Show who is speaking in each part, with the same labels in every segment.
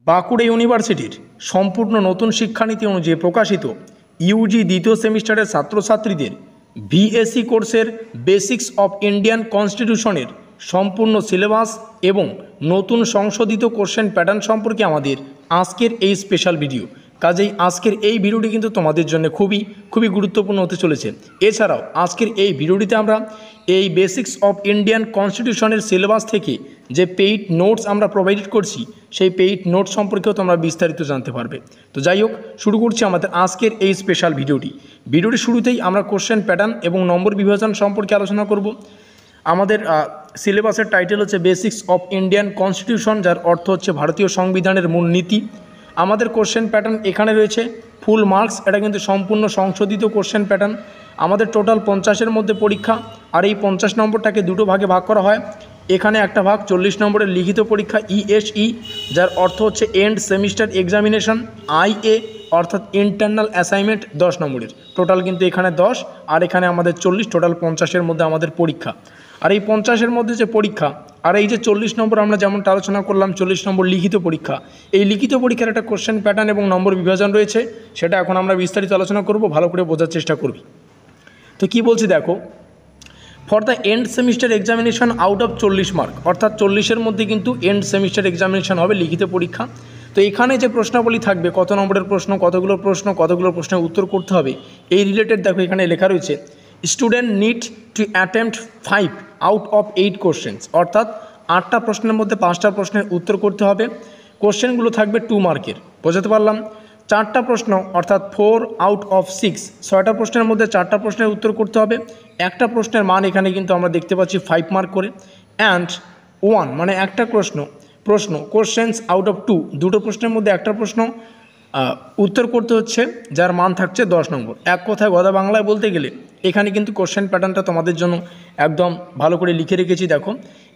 Speaker 1: বাঁকুড়া ইউনিভার্সিটির সম্পূর্ণ নতুন শিক্ষানীতি অনুযায়ী প্রকাশিত ইউজি দ্বিতীয় সেমিস্টারের ছাত্রছাত্রীদের ভিএসসি কোর্সের বেসিক্স অফ ইন্ডিয়ান কনস্টিটিউশনের সম্পূর্ণ সিলেবাস এবং নতুন সংশোধিত কোশ্চেন প্যাটার্ন সম্পর্কে আমাদের আজকের এই স্পেশাল ভিডিও। কাজেই আজকের এই ভিডিওটি কিন্তু তোমাদের জন্য খুবই গুরুত্বপূর্ণ হতে চলেছে। এছাড়াও আজকের এই ভিডিওটিতে আমরা এই বেসিক্স অফ ইন্ডিয়ান কনস্টিটিউশনের সিলেবাস থেকে যে পেইড নোটস আমরা প্রোভাইড করছি সেই পেইড নোট সম্পর্কেও তোমরা বিস্তারিত জানতে পারবে। তো যাই হোক, শুরু করছি আমাদের আজকের এই স্পেশাল ভিডিওটি শুরুতেই আমরা কোশ্চেন প্যাটার্ন এবং নম্বর বিভাজন সম্পর্কে আলোচনা করব। আমাদের সিলেবাসের টাইটেল হচ্ছে বেসিক্স অফ ইন্ডিয়ান কনস্টিটিউশন, যার অর্থ হচ্ছে ভারতীয় সংবিধানের মূলনীতি। আমাদের কোশ্চেন প্যাটার্ন এখানে রয়েছে ফুল মার্কস, এটা কিন্তু সম্পূর্ণ সংশোধিত কোশ্চেন প্যাটার্ন। আমাদের টোটাল 50-এর মধ্যে পরীক্ষা, আর এই 50 নম্বরটাকে দুটো ভাগে ভাগ করা হয়। এখানে একটা ভাগ 40 নম্বরের লিখিত পরীক্ষা ইএসই, যার অর্থ হচ্ছে এন্ড সেমিস্টার এক্সামিনেশন। আইএ অর্থাৎ ইন্টারনাল অ্যাসাইনমেন্ট 10 নম্বরের, টোটাল কিন্তু এখানে 10 আর এখানে আমাদের 40, টোটাল 50-এর মধ্যে আমাদের পরীক্ষা। আর এই 50-এর মধ্যে যে পরীক্ষা আর এই যে 40 নম্বর আমরা যেমনটা আলোচনা করলাম 40 নম্বর লিখিত পরীক্ষা, এই লিখিত পরীক্ষার একটা কোশ্চেন প্যাটার্ন এবং নম্বর বিভাজন রয়েছে, সেটা এখন আমরা বিস্তারিত আলোচনা করব, ভালো করে বোঝার চেষ্টা করবি। তো কি বলছি দেখো, for the end semester examination out of 40 mark, অর্থাৎ 40-এর মধ্যে কিন্তু এন্ড সেমিস্টার এক্সামিনেশন হবে, লিখিত পরীক্ষা। তো এখানে যে প্রশ্নাবলী থাকবে, কত নম্বরের প্রশ্ন, কতগুলো প্রশ্নের উত্তর করতে হবে, এই রিলেটেড দেখো এখানে লেখা রয়েছে student need to attempt 5 out of 8 questions, অর্থাৎ 8টা প্রশ্নের মধ্যে 5টা প্রশ্নের উত্তর করতে হবে। কোশ্চেনগুলো থাকবে 2 মার্কের, বোঝাতে পারলাম। 4টা প্রশ্ন অর্থাৎ 4 আউট অফ 6, 6টা প্রশ্নের মধ্যে 4টা প্রশ্নের উত্তর করতে হবে। একটা প্রশ্নের মান এখানে কিন্তু আমরা দেখতে পাচ্ছি 5 মার্ক করে। অ্যান্ড 1 মানে একটা প্রশ্ন কোশ্চেন্স আউট অফ 2, দুটো প্রশ্নের মধ্যে একটা প্রশ্ন উত্তর করতে হচ্ছে, যার মান থাকছে 10 নম্বর। এক কথায় গদা বাংলায় বলতে গেলে এখানে কিন্তু কোশ্চেন প্যাটার্নটা তোমাদের জন্য একদম ভালো করে লিখে রেখেছি। দেখো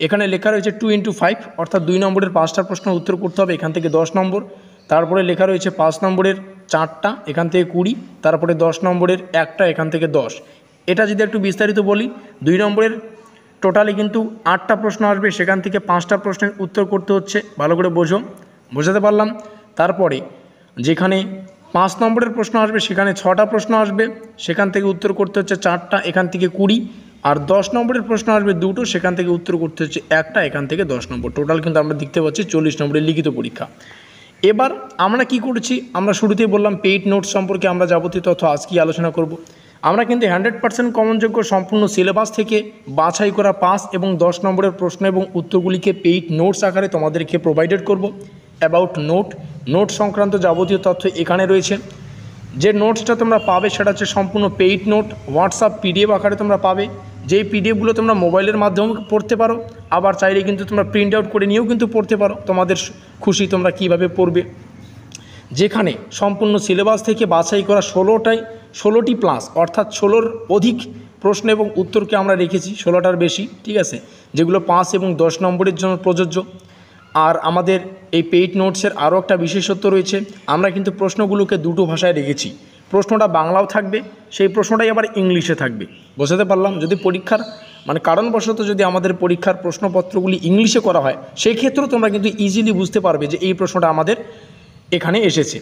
Speaker 1: এখানে লেখা রয়েছে 2 × 5, অর্থাৎ 2 নম্বরের 5টা প্রশ্ন উত্তর করতে হবে, এখান থেকে 10 নম্বর। তারপরে লেখা রয়েছে 5 নম্বরের 4টা, এখান থেকে 20। তারপরে 10 নম্বরের 1টা, এখান থেকে 10। এটা যদি একটু বিস্তারিত বলি, 2 নম্বরের টোটালি কিন্তু 8টা প্রশ্ন আসবে, সেখান থেকে 5টা প্রশ্নের উত্তর করতে হচ্ছে, ভালো করে বোঝাতে পারলাম। তারপরে যেখানে 5 নম্বরের প্রশ্ন আসবে সেখানে 6টা প্রশ্ন আসবে, সেখান থেকে উত্তর করতে হচ্ছে 4টা, এখান থেকে 20। আর 10 নম্বরের প্রশ্ন আসবে 2টো, সেখান থেকে উত্তর করতে হচ্ছে 1টা, এখান থেকে 10 নম্বর। টোটাল কিন্তু আমরা দেখতে পাচ্ছি 40 নম্বরের লিখিত পরীক্ষা। এবার আমরা কি করছি, আমরা শুরুতেই বললাম পেইড নোটস সম্পর্কে আমরা যাবতীয় তথ্য আজকেই আলোচনা করব। আমরা কিন্তু 100% কমনযোগ্য সম্পূর্ণ সিলেবাস থেকে বাছাই করা 5 এবং 10 নম্বরের প্রশ্ন এবং উত্তরগুলিকে পেইড নোটস আকারে তোমাদেরকে প্রোভাইডেড করব। অ্যাবাউট নোট সংক্রান্ত যাবতীয় তথ্য এখানে রয়েছে। যে নোটসটা তোমরা পাবে সেটা হচ্ছে সম্পূর্ণ পেইড নোট, হোয়াটসঅ্যাপ পিডিএফ আকারে তোমরা পাবে। যেই পিডিএফগুলো তোমরা মোবাইলের মাধ্যমে পড়তে পারো, আবার চাইলে কিন্তু তোমরা প্রিন্ট আউট করে নিয়েও কিন্তু পড়তে পারো, তোমাদের খুশি তোমরা কিভাবে পড়বে। যেখানে সম্পূর্ণ সিলেবাস থেকে বাছাই করা 16টি প্লাস, অর্থাৎ 16র অধিক প্রশ্ন এবং উত্তরকে আমরা রেখেছি, 16টার বেশি, ঠিক আছে, যেগুলো 5 এবং 10 নম্বরের জন্য প্রযোজ্য। আর আমাদের এই পেইড নোটসের আরও একটা বিশেষত্ব রয়েছে, আমরা কিন্তু প্রশ্নগুলোকে দুটো ভাষায় রেখেছি। প্রশ্নটা বাংলাও থাকবে, সেই প্রশ্নটাই আবার ইংলিশে থাকবে, বোঝাতে পারলাম। যদি পরীক্ষার কারণবশত যদি আমাদের পরীক্ষার প্রশ্নপত্রগুলি ইংলিশে করা হয়, সেই ক্ষেত্রেও তোমরা কিন্তু ইজিলি বুঝতে পারবে যে এই প্রশ্নটা আমাদের এখানে এসেছে।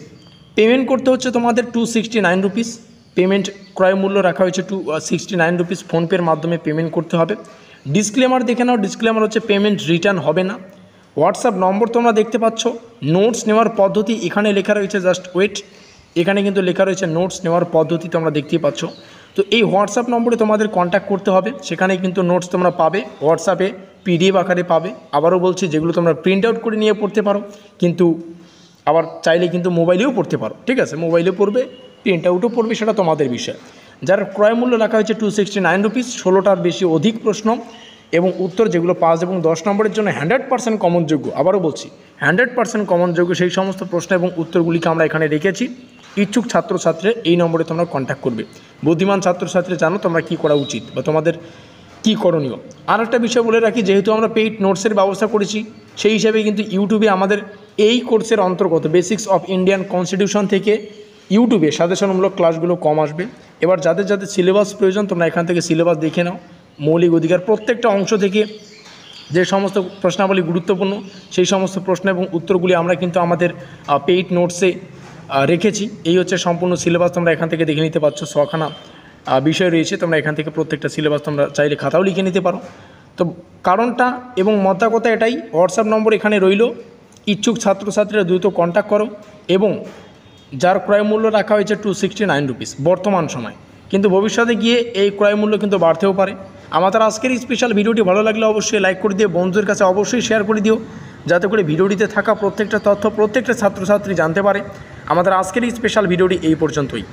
Speaker 1: পেমেন্ট করতে হচ্ছে তোমাদের 269 রুপিস, পেমেন্ট ক্রয় মূল্য রাখা হয়েছে 269 রুপিস, ফোনপের মাধ্যমে পেমেন্ট করতে হবে। ডিসক্লেমার দেখে নাও, ডিসক্লেমার হচ্ছে পেমেন্ট রিটার্ন হবে না। হোয়াটসঅ্যাপ নম্বর তোমরা দেখতে পাচ্ছ। নোটস নেওয়ার পদ্ধতি এখানে লেখা রয়েছে, জাস্ট ওয়েট, এখানে কিন্তু লেখা রয়েছে নোটস নেওয়ার পদ্ধতি, তোমরা দেখতেই পাচ্ছ। তো এই হোয়াটসঅ্যাপ নম্বরে তোমাদের কন্ট্যাক্ট করতে হবে, সেখানে কিন্তু নোটস তোমরা পাবে, হোয়াটসঅ্যাপে পিডিএফ আকারে পাবে। আবারও বলছি, যেগুলো তোমরা প্রিন্ট আউট করে নিয়ে পড়তে পারো, কিন্তু আবার চাইলে কিন্তু মোবাইলেও পড়তে পারো, ঠিক আছে, মোবাইলেও পড়বে, প্রিন্ট আউটও পড়বে, সেটা তোমাদের বিষয়। যার ক্রয় মূল্য রাখা হয়েছে 269 রুপিস, 16টার বেশি অধিক প্রশ্ন এবং উত্তর, যেগুলো 5 এবং 10 নম্বরের জন্য 100% কমনযোগ্য। আবারও বলছি, 100% কমনযোগ্য সেই সমস্ত প্রশ্ন এবং উত্তরগুলিকে আমরা এখানে রেখেছি। ইচ্ছুক ছাত্রছাত্রী এই নম্বরে তোমরা কন্ট্যাক্ট করবে। বুদ্ধিমান ছাত্রছাত্রী জানো তোমরা কী করা উচিত বা তোমাদের কী করণীয়। আর একটা বিষয় বলে রাখি, যেহেতু আমরা পেইড নোটসের ব্যবস্থা করেছি, সেই হিসাবে কিন্তু ইউটিউবে আমাদের এই কোর্সের অন্তর্গত বেসিক্স অফ ইন্ডিয়ান কনস্টিটিউশন থেকে ইউটিউবে সাজেশনমূলক ক্লাসগুলো কম আসবে। এবার যাদের সিলেবাস প্রয়োজন, তোমরা এখান থেকে সিলেবাস দেখে নাও। মৌলিক অধিকার প্রত্যেকটা অংশ থেকে যে সমস্ত প্রশ্নাবলী গুরুত্বপূর্ণ সেই সমস্ত প্রশ্ন এবং উত্তরগুলি আমরা কিন্তু আমাদের পেইড নোটসে রেখেছি। এই হচ্ছে সম্পূর্ণ সিলেবাস, তোমরা এখান থেকে দেখে নিতে পারছো। ছখানা বিষয় রয়েছে, তোমরা এখান থেকে প্রত্যেকটা সিলেবাস তোমরা চাইলে খাতাও লিখে নিতে পারো। তো কারণটা এবং মোদ্দা কথা এটাই, হোয়াটসঅ্যাপ নম্বর এখানে রইল, ইচ্ছুক ছাত্রছাত্রীরা দ্রুত কন্ট্যাক্ট করো। এবং যার ক্রয় মূল্য রাখা হয়েছে 269 রুপিস বর্তমান সময়, কিন্তু ভবিষ্যতে গিয়ে এই ক্রয় মূল্য কিন্তু বাড়তেও পারে। আমাদের আজকের এই স্পেশাল ভিডিওটি ভালো লাগলে অবশ্যই লাইক করে দিও, বন্ধুদের কাছে অবশ্যই শেয়ার করে দিও, যাতে করে ভিডিওটিতে থাকা প্রত্যেকটা তথ্য প্রত্যেকটা ছাত্রছাত্রী জানতে পারে। আমাদের আজকের এই স্পেশাল ভিডিওটি এই পর্যন্তই।